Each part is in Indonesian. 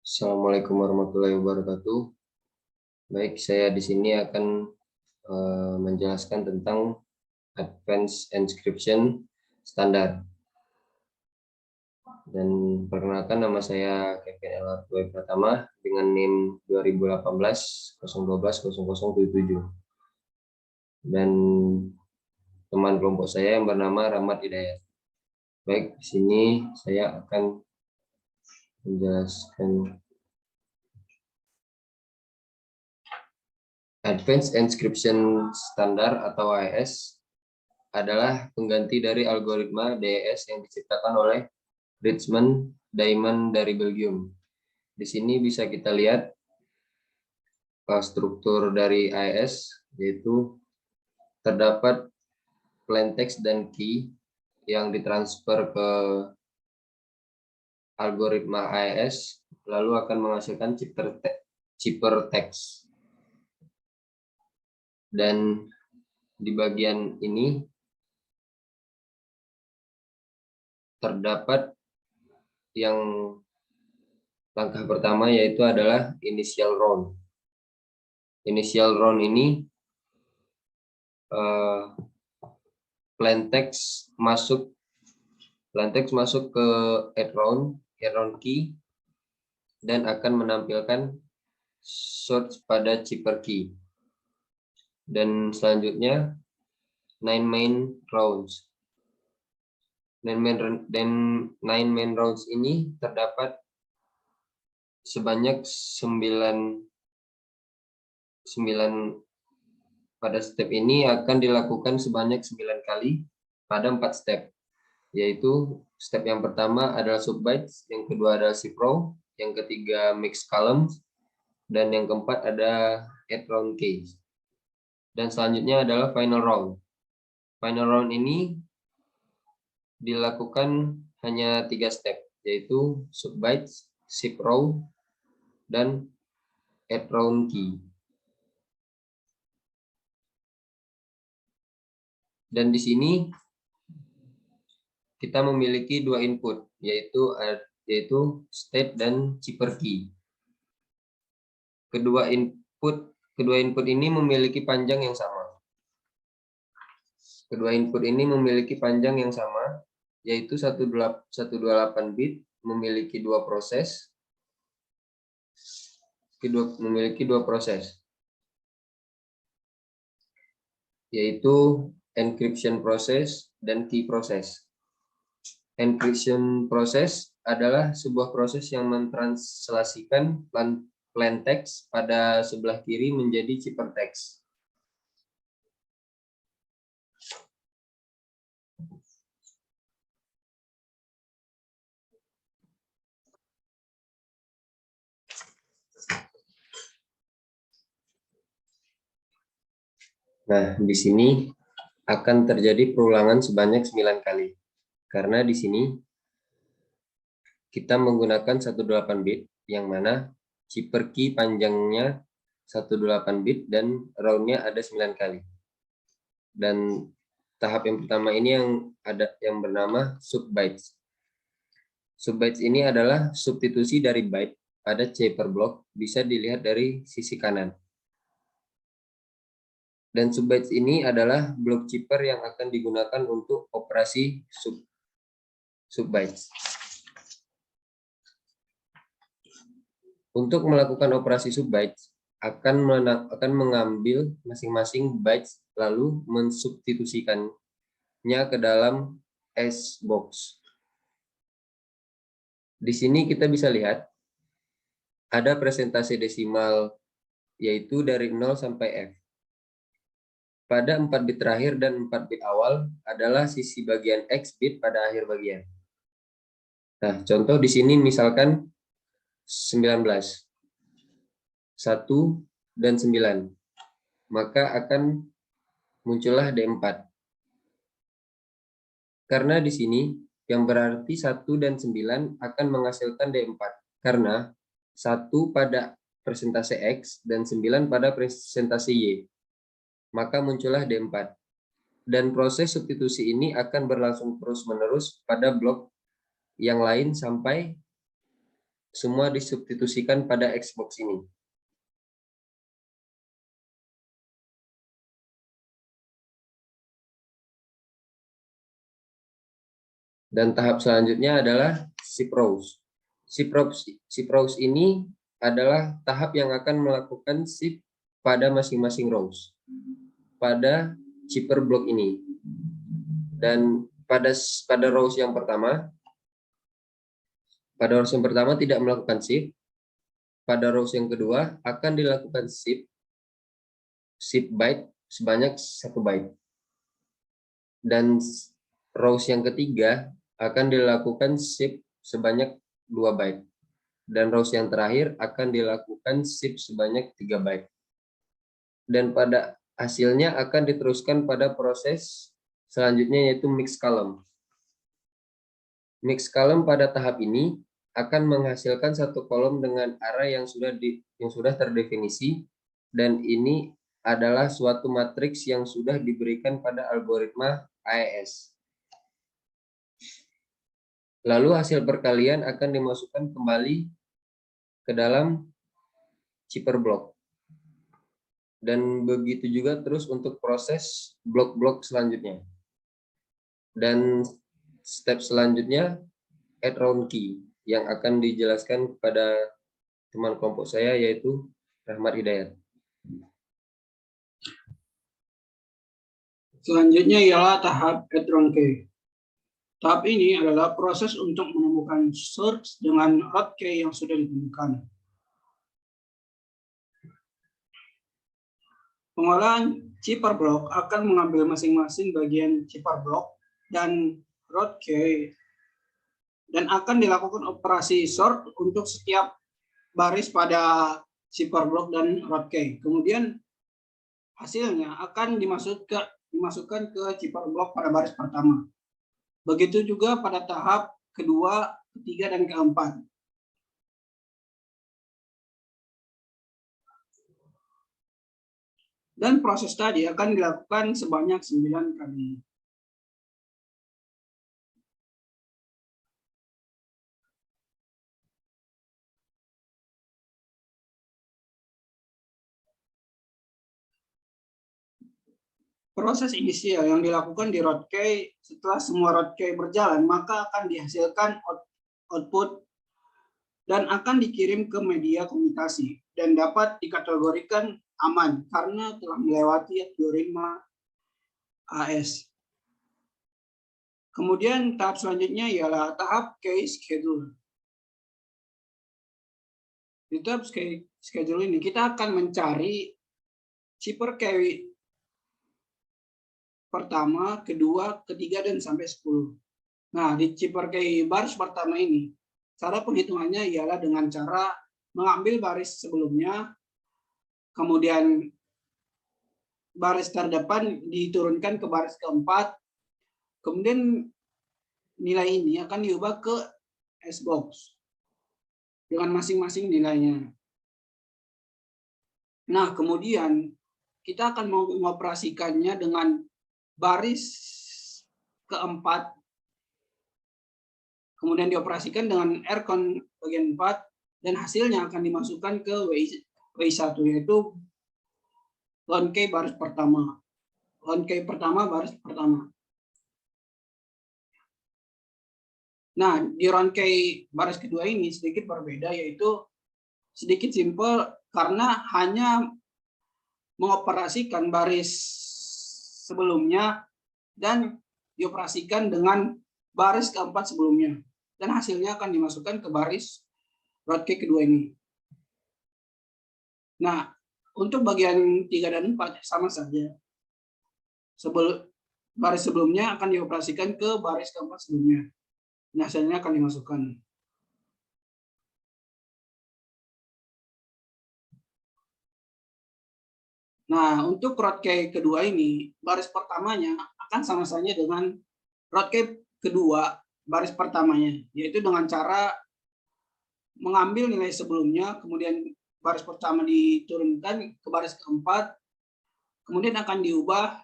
Assalamualaikum warahmatullahi wabarakatuh. Baik, saya di sini akan menjelaskan tentang Advanced Encryption Standard. Dan perkenalkan, nama saya Kevin L. Pratama dengan NIM 2018-012-0077. Dan teman kelompok saya yang bernama Rahmat Hidayat. Baik, di sini saya akan menjelaskan Advanced Encryption Standard atau AES adalah pengganti dari algoritma DES yang diciptakan oleh Richmond Diamond dari Belgium. Di sini bisa kita lihat struktur dari AES, yaitu terdapat plaintext dan key yang ditransfer ke algoritma AES, lalu akan menghasilkan ciphertext. Dan di bagian ini terdapat yang langkah pertama, yaitu adalah initial round. Initial round ini plaintext masuk ke add round key dan akan menampilkan search pada cipher key. Dan selanjutnya 9 main rounds. 9 main rounds ini terdapat sebanyak 9 pada step ini akan dilakukan sebanyak 9 kali pada 4 step, yaitu step yang pertama adalah subbytes, yang kedua adalah cipher, yang ketiga mix columns, dan yang keempat ada add round case. Dan selanjutnya adalah final round. Final round ini dilakukan hanya 3 step, yaitu subbytes, cipher, dan add round key. Dan di sini kita memiliki 2 input, yaitu state dan cipher key. Kedua input ini memiliki panjang yang sama. Yaitu 128 bit memiliki dua proses. Yaitu encryption proses dan key proses. Encryption proses adalah sebuah proses yang mentranslasikan plaintext pada sebelah kiri menjadi ciphertext. Nah, di sini akan terjadi perulangan sebanyak 9 kali. Karena di sini kita menggunakan 18 bit, yang mana cipher key panjangnya 18 bit dan roundnya ada 9 kali. Dan tahap yang pertama ini yang bernama subbytes. Subbytes ini adalah substitusi dari byte pada cipher block, bisa dilihat dari sisi kanan. Dan subbytes ini adalah blok cipher yang akan digunakan untuk operasi subbytes. Untuk melakukan operasi subbytes, akan mengambil masing-masing bytes lalu mensubstitusikannya ke dalam S box. Di sini kita bisa lihat ada presentasi desimal, yaitu dari 0 sampai F. Pada 4 bit terakhir dan 4 bit awal adalah sisi bagian X bit pada akhir bagian. Nah, contoh di sini misalkan 19, 1, dan 9. Maka akan muncullah D4. Karena di sini yang berarti 1 dan 9 akan menghasilkan D4. Karena 1 pada persentase X dan 9 pada persentase Y. Maka muncullah D4. Dan proses substitusi ini akan berlangsung terus-menerus pada blok yang lain sampai semua disubstitusikan pada Xbox ini. Dan tahap selanjutnya adalah ship rows. Ship rows ini adalah tahap yang akan melakukan ship pada masing-masing rows pada chipper block ini. Dan pada rows yang pertama, tidak melakukan ship. Pada rows yang kedua akan dilakukan ship byte sebanyak 1 byte. Dan rows yang ketiga akan dilakukan ship sebanyak 2 byte. Dan rows yang terakhir akan dilakukan ship sebanyak 3 byte. Dan pada hasilnya akan diteruskan pada proses selanjutnya, yaitu mix column. Mix column pada tahap ini akan menghasilkan satu kolom dengan array yang sudah terdefinisi, dan ini adalah suatu matriks yang sudah diberikan pada algoritma AES. Lalu hasil perkalian akan dimasukkan kembali ke dalam chipper block. Dan begitu juga terus untuk proses blok-blok selanjutnya. Dan step selanjutnya add round key yang akan dijelaskan kepada teman kelompok saya, yaitu Rahmat Hidayat. Selanjutnya ialah tahap add round key. Tahap ini adalah proses untuk menemukan source dengan root key yang sudah ditemukan. Pengolahan chipper block akan mengambil masing-masing bagian chipper block dan root key dan akan dilakukan operasi sort untuk setiap baris pada chipper block dan root key. Kemudian hasilnya akan dimasukkan ke chipper block pada baris pertama. Begitu juga pada tahap kedua, ketiga, dan keempat. Dan proses tadi akan dilakukan sebanyak 9 kali. Proses inisial yang dilakukan di root key, setelah semua root key berjalan, maka akan dihasilkan output dan akan dikirim ke media komunikasi dan dapat dikategorikan aman karena telah melewati algoritma AES. Kemudian tahap selanjutnya ialah tahap key schedule. Di tahap key schedule ini kita akan mencari chipper key pertama, kedua, ketiga, dan sampai 10. Nah, di chipper key baris pertama ini, cara penghitungannya ialah dengan cara mengambil baris sebelumnya, kemudian baris terdepan diturunkan ke baris keempat, kemudian nilai ini akan diubah ke Xbox dengan masing-masing nilainya. Nah, kemudian kita akan mengoperasikannya dengan baris keempat, kemudian dioperasikan dengan RCON bagian 4, dan hasilnya akan dimasukkan ke WI1, yaitu round key baris pertama. Round key pertama, baris pertama. Nah, di round key baris kedua ini sedikit berbeda, yaitu sedikit simpel karena hanya mengoperasikan baris sebelumnya dan dioperasikan dengan baris keempat sebelumnya, dan hasilnya akan dimasukkan ke baris root key kedua ini. Nah, untuk bagian 3 dan 4 sama saja. Baris sebelumnya akan dioperasikan ke baris keempat sebelumnya. Nah, hasilnya akan dimasukkan. Nah, untuk root key kedua ini, baris pertamanya akan sama saja dengan root key kedua baris pertamanya, yaitu dengan cara mengambil nilai sebelumnya, kemudian baris pertama diturunkan ke baris keempat, kemudian akan diubah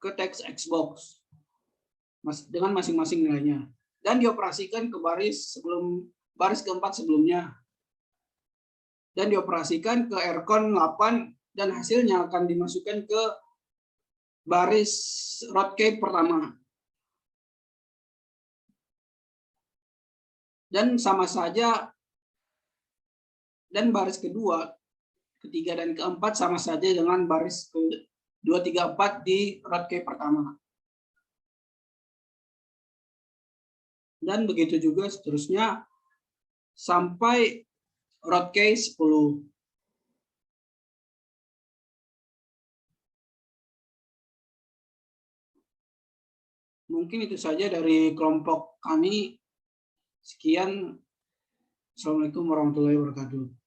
ke teks Xbox dengan masing-masing nilainya, dan dioperasikan ke baris baris keempat sebelumnya dan dioperasikan ke Rcon 8 dan hasilnya akan dimasukkan ke baris root key pertama. Dan sama saja, dan baris kedua, ketiga dan keempat sama saja dengan baris ke 2, 3, 4 di root key pertama. Dan begitu juga seterusnya sampai root key 10. Mungkin itu saja dari kelompok kami. Sekian. Assalamualaikum warahmatullahi wabarakatuh.